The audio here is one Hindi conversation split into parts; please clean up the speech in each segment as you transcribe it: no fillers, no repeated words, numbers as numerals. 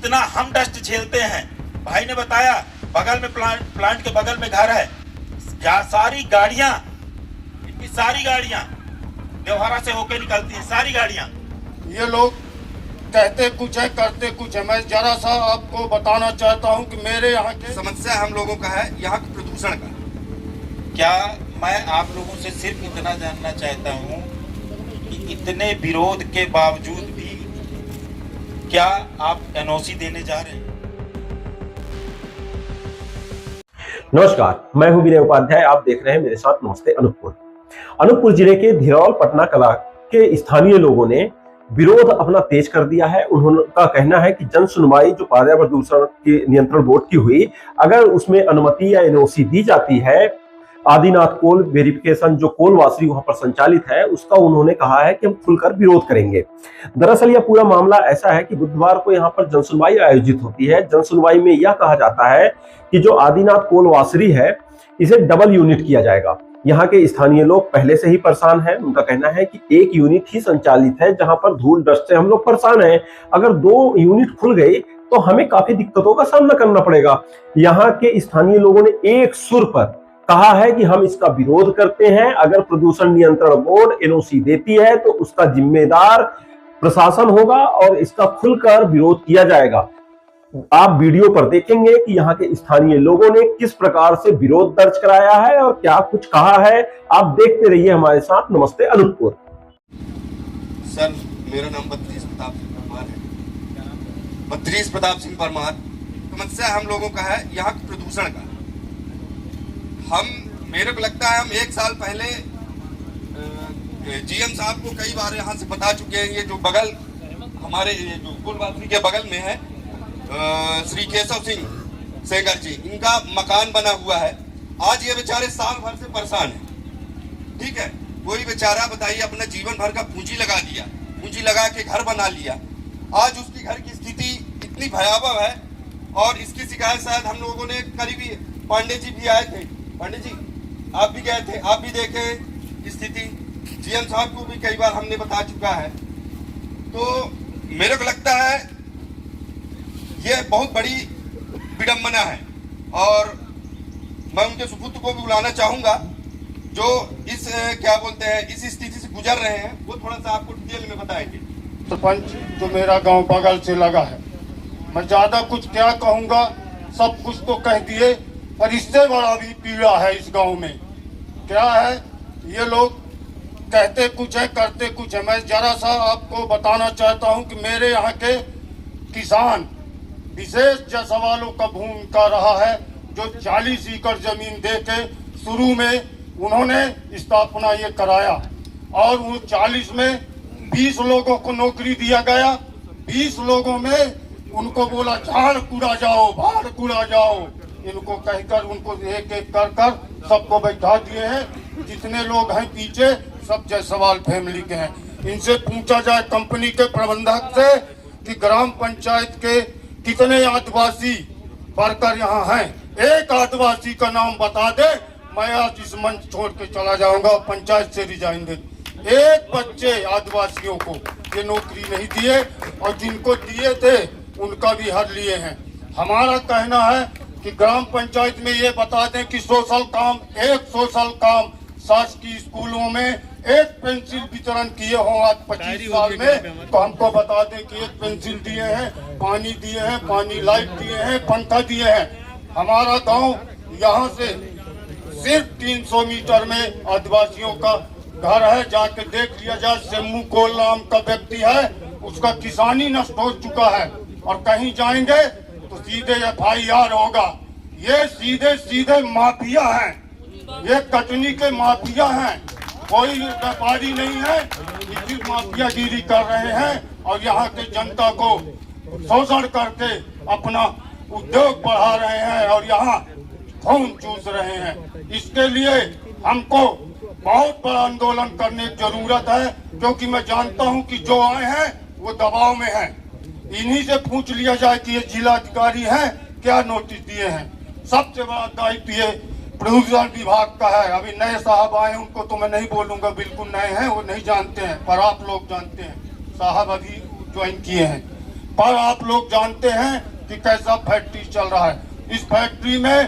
इतना हम डस्ट झेलते हैं। भाई ने बताया बगल में प्लांट के बगल में घर है, क्या सारी गाड़ियां, इनकी सारी गाड़ियां देवहारा से होके निकलती हैं, सारी गाड़ियां। ये लोग कहते कुछ है करते कुछ है। मैं जरा सा आपको बताना चाहता हूं कि मेरे यहाँ के समस्या हम लोगों का है यहाँ के प्रदूषण का। क्या मैं आप लोगों से सिर्फ इतना जानना चाहता हूं कि इतने विरोध के बावजूद भी क्या आप एनओसी देने जा रहे हैं? नमस्कार, मैं हूं विनय उपाध्याय। आप देख रहे हैं मेरे साथ नमस्ते अनूपपुर जिले के धिरौल पटना कला के स्थानीय लोगों ने विरोध अपना तेज कर दिया है। उनका कहना है कि जन सुनवाई जो पर्यावरण प्रदूषण के नियंत्रण बोर्ड की हुई, अगर उसमें अनुमति या एनओसी दी जाती है, आदिनाथ कोल वेरिफिकेशन जो कोल वासरी वहां पर संचालित है, उसका उन्होंने कहा है कि हम खुलकर विरोध करेंगे। दरअसल यह पूरा मामला ऐसा है कि बुधवार को यहाँ पर जनसुनवाई आयोजित होती है। जनसुनवाई में यह कहा जाता है कि जो आदिनाथ कोल वासरी है, इसे डबल यूनिट किया जाएगा। यहाँ के स्थानीय लोग पहले से ही परेशान हैं। उनका कहना है कि एक यूनिट ही संचालित है, जहां पर धूल डस्ट से हम लोग परेशान हैं। अगर 2 यूनिट खुल गई तो हमें काफी दिक्कतों का सामना करना पड़ेगा। यहाँ के स्थानीय लोगों ने एक सुर पर कहा है कि हम इसका विरोध करते हैं। अगर प्रदूषण नियंत्रण बोर्ड एनओसी देती है तो उसका जिम्मेदार प्रशासन होगा और इसका खुलकर विरोध किया जाएगा। आप वीडियो पर देखेंगे कि यहाँ के स्थानीय लोगों ने किस प्रकार से विरोध दर्ज कराया है और क्या कुछ कहा है। आप देखते रहिए हमारे साथ नमस्ते अनूपपुर। सर, मेरा नाम बद्रीश प्रताप सिंह परमार है। बद्रीश प्रताप सिंह परमार। समस्या हम लोगों का है यहाँ के प्रदूषण का। मेरे को लगता है हम 1 साल पहले जीएम साहब को कई बार यहाँ से बता चुके हैं। ये जो बगल हमारे जो कुलवासी के बगल में है, श्री केशव सिंह सेंगर जी, इनका मकान बना हुआ है। आज ये बेचारे साल भर से परेशान है। ठीक है, कोई बेचारा बताइए अपना जीवन भर का पूंजी लगा दिया, पूंजी लगा के घर बना लिया। आज उसकी घर की स्थिति इतनी भयावह है और इसकी शिकायत शायद हम लोगों ने करीबी पांडे जी भी आए थे। पांडे जी आप भी गए थे, आप भी देखे स्थिति। जीएम साहब को भी कई बार हमने बता चुका है। तो मेरे को लगता है ये बहुत बड़ी विडंबना है और मैं उनके सुपुत्र को भी बुलाना चाहूंगा जो इस क्या बोलते हैं इस स्थिति से गुजर रहे हैं। वो थोड़ा सा आपको डिटेल में बताएंगे। सरपंच जो मेरा गांव बगल से लगा है, मैं ज्यादा कुछ क्या कहूंगा, सब कुछ तो कह दिए, पर इससे बड़ा भी पीड़ा है इस गांव में। क्या है, ये लोग कहते कुछ है करते कुछ है। मैं जरा सा आपको बताना चाहता हूं कि मेरे यहाँ के किसान विशेष सवालों का भूमिका रहा है, जो 40 एकड़ जमीन दे के शुरू में उन्होंने स्थापना ये कराया और वो 40 में 20 लोगों को नौकरी दिया गया। 20 लोगों में उनको बोला झाड़ कूड़ा जाओ, भाड़ कूड़ा जाओ। इनको कहकर उनको एक एक कर कर सबको बैठा दिए हैं। जितने लोग हैं पीछे सब जायसवाल फैमिली के हैं। इनसे पूछा जाए कंपनी के प्रबंधक से कि ग्राम पंचायत के कितने आदिवासी वर्कर यहाँ हैं, एक आदिवासी का नाम बता दे, मैं आज इस मंच छोड़ के चला जाऊंगा, पंचायत से रिजाइन दे। एक बच्चे आदिवासियों को ये नौकरी नहीं दिए और जिनको दिए थे उनका भी हर लिए हैं। हमारा कहना है कि ग्राम पंचायत में ये बता दें कि सोशल काम, एक सोशल काम शासकीय स्कूलों में एक पेंसिल वितरण किए हों आज 25 साल में, तो हमको बता दें कि एक पेंसिल दिए हैं, पानी दिए हैं, पानी लाइट दिए हैं, पंखा दिए हैं। हमारा गांव यहाँ से सिर्फ 300 मीटर में आदिवासियों का घर है। जाके देख लिया जाए, शम्मू कोल नाम का व्यक्ति है, उसका किसानी नष्ट हो चुका है और कहीं जाएंगे तो सीधे FIR होगा। ये सीधे सीधे माफिया हैं, ये कटनी के माफिया हैं, कोई व्यापारी नहीं है। इसी माफियागिरी कर रहे हैं और यहाँ के जनता को शोषण करके अपना उद्योग बढ़ा रहे हैं और यहाँ खून चूस रहे हैं। इसके लिए हमको बहुत बड़ा आंदोलन करने की जरूरत है, क्योंकि मैं जानता हूँ कि जो आए हैं वो दबाव में हैं। इन्हीं से पूछ लिया जाए कि ये जिलाधिकारी हैं, क्या नोटिस दिए हैं। सबसे बड़ा दायित्व ये प्रदूषण विभाग का है। अभी नए साहब आए हैं, उनको तो मैं नहीं बोलूंगा, बिल्कुल नए हैं, वो नहीं जानते हैं, पर आप लोग जानते हैं। साहब अभी ज्वाइन किए हैं। पर आप लोग जानते हैं कि कैसा फैक्ट्री चल रहा है। इस फैक्ट्री में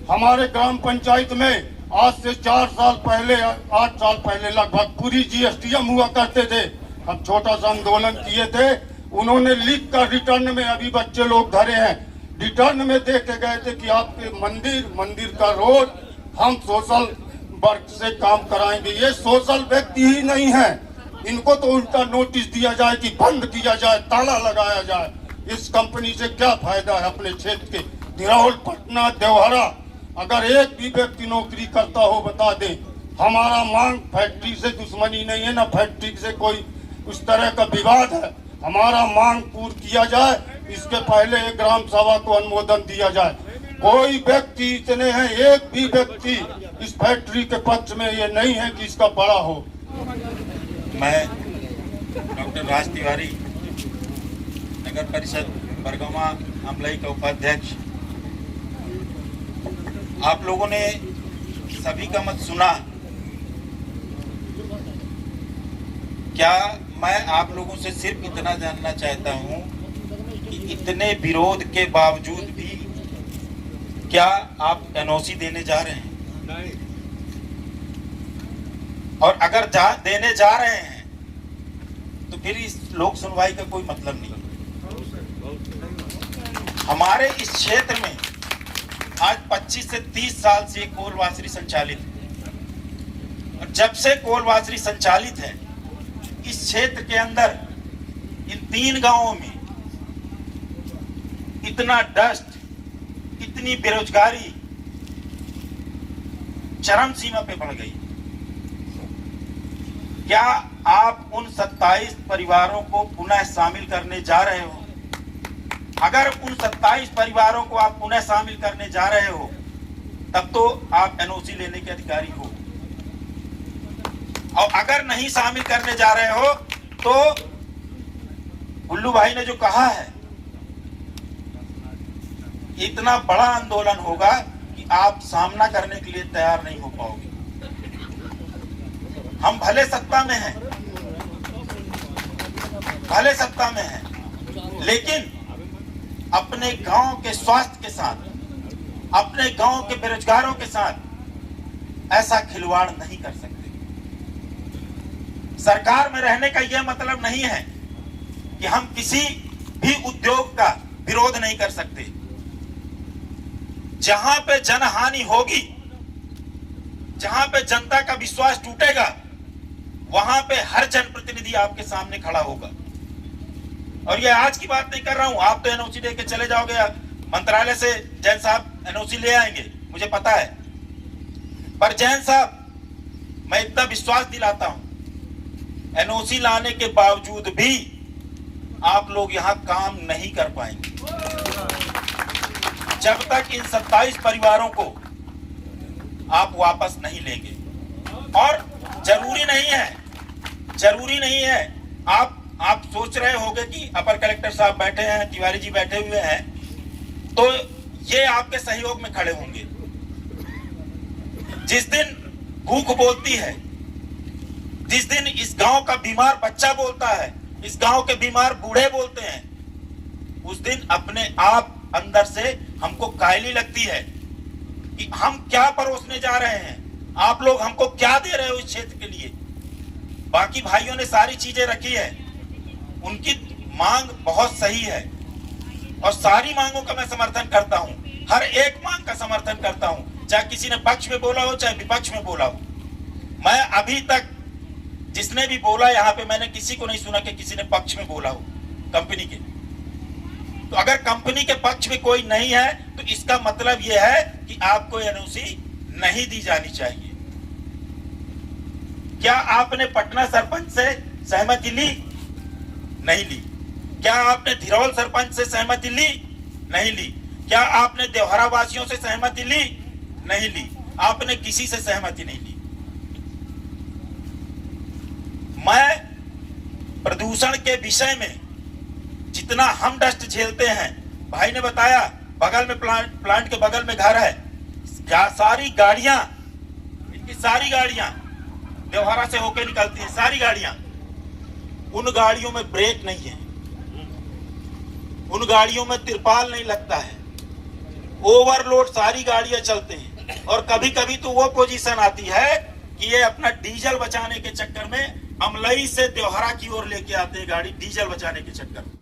हमारे ग्राम पंचायत में आज से 4 साल पहले 8 साल पहले लगभग पूरी जीएसटीएम हुआ करते थे। हम छोटा सा आंदोलन किए थे, उन्होंने लिख कर रिटर्न में, अभी बच्चे लोग धरे हैं, रिटर्न में दे के गए थे कि आपके मंदिर का रोड हम सोशल वर्क से काम कराएंगे। ये सोशल व्यक्ति ही नहीं है, इनको तो उल्टा नोटिस दिया जाए कि बंद किया जाए, ताला लगाया जाए। इस कंपनी से क्या फायदा है अपने क्षेत्र के धिरौल, पटना, देवहरा। अगर एक भी व्यक्ति नौकरी करता हो बता दें। हमारा मांग फैक्ट्री से दुश्मनी नहीं है, ना फैक्ट्री से कोई उस तरह का विवाद है। हमारा मांग पूर्ण किया जाए, इसके पहले एक ग्राम सभा को अनुमोदन दिया जाए। कोई व्यक्ति इतने हैं, एक भी व्यक्ति इस फैक्ट्री के पक्ष में ये नहीं है कि इसका बड़ा हो। मैं डॉक्टर राज तिवारी, नगर परिषद बरगवा अमलाई का उपाध्यक्ष। आप लोगों ने सभी का मत सुना। क्या मैं आप लोगों से सिर्फ इतना जानना चाहता हूं कि इतने विरोध के बावजूद भी क्या आप एनओसी देने जा रहे हैं? नहीं। और अगर देने जा रहे हैं तो फिर इस लोक सुनवाई का कोई मतलब नहीं। हमारे इस क्षेत्र में आज 25 से 30 साल से कोल वासरी संचालित है, और जब से कोल वासरी संचालित है इस क्षेत्र के अंदर इन 3 गांवों में इतना डस्ट, इतनी बेरोजगारी चरम सीमा पे बढ़ गई। क्या आप उन 27 परिवारों को पुनः शामिल करने जा रहे हो? अगर उन 27 परिवारों को आप पुनः शामिल करने जा रहे हो तब तो आप एनओसी लेने के अधिकारी हो, और अगर नहीं शामिल करने जा रहे हो तो गुल्लू भाई ने जो कहा है, इतना बड़ा आंदोलन होगा कि आप सामना करने के लिए तैयार नहीं हो पाओगे। हम भले सत्ता में हैं, लेकिन अपने गांव के स्वास्थ्य के साथ, अपने गांव के बेरोजगारों के साथ ऐसा खिलवाड़ नहीं कर सकते। सरकार में रहने का यह मतलब नहीं है कि हम किसी भी उद्योग का विरोध नहीं कर सकते। जहां पे जनहानि होगी, जहां पे जनता का विश्वास टूटेगा, वहां पे हर जनप्रतिनिधि आपके सामने खड़ा होगा। और ये आज की बात नहीं कर रहा हूं, आप तो एनओसी दे के चले जाओगे, मंत्रालय से जैन साहब एनओसी ले आएंगे, मुझे पता है। पर जैन साहब, मैं इतना विश्वास दिलाता हूं, एनओसी लाने के बावजूद भी आप लोग यहां काम नहीं कर पाएंगे जब तक इन 27 परिवारों को आप वापस नहीं लेंगे। और जरूरी नहीं है आप सोच रहे होंगे कि अपर कलेक्टर साहब बैठे हैं, तिवारी जी बैठे हुए हैं, तो ये आपके सहयोग में खड़े होंगे। जिस दिन भूख बोलती है, जिस दिन इस गांव का बीमार बच्चा बोलता है, इस गांव के बीमार बूढ़े बोलते हैं, उस दिन अपने आप अंदर से हमको कायली लगती है कि हम क्या परोसने जा रहे हैं, आप लोग हमको क्या दे रहे हो इस क्षेत्र के लिए। बाकी भाइयों ने सारी चीजें रखी है, उनकी मांग बहुत सही है और सारी मांगों का मैं समर्थन करता हूं, हर एक मांग का समर्थन करता हूं, चाहे किसी ने पक्ष में बोला हो चाहे विपक्ष में बोला हो। मैं अभी तक जिसने भी बोला यहाँ पे, मैंने किसी को नहीं सुना कि किसी ने पक्ष में बोला हो कंपनी के। तो अगर कंपनी के पक्ष में कोई नहीं है तो इसका मतलब यह है कि आपको एनओसी नहीं दी जानी चाहिए। क्या आपने पटना सरपंच से सहमति ली? नहीं ली। क्या आपने धिरौल सरपंच से सहमति ली? नहीं ली। क्या आपने देवहरा वासियों से सहमति ली? नहीं ली। आपने किसी से सहमति नहीं ली। मैं प्रदूषण के विषय में जितना हम डस्ट झेलते हैं, भाई ने बताया बगल में प्लांट के बगल में घर है, सारी गाड़ियां, इनकी सारी गाड़ियां देवहरा से होकर निकलती हैं, सारी गाड़ियां, उन गाड़ियों में ब्रेक नहीं है। उन गाड़ियों में तिरपाल नहीं लगता है, ओवरलोड सारी गाड़ियां चलते हैं। और कभी कभी तो वो पोजीशन आती है कि ये अपना डीजल बचाने के चक्कर में अमलई से त्योहारा की ओर लेके आते हैं गाड़ी, डीजल बचाने के चक्कर में।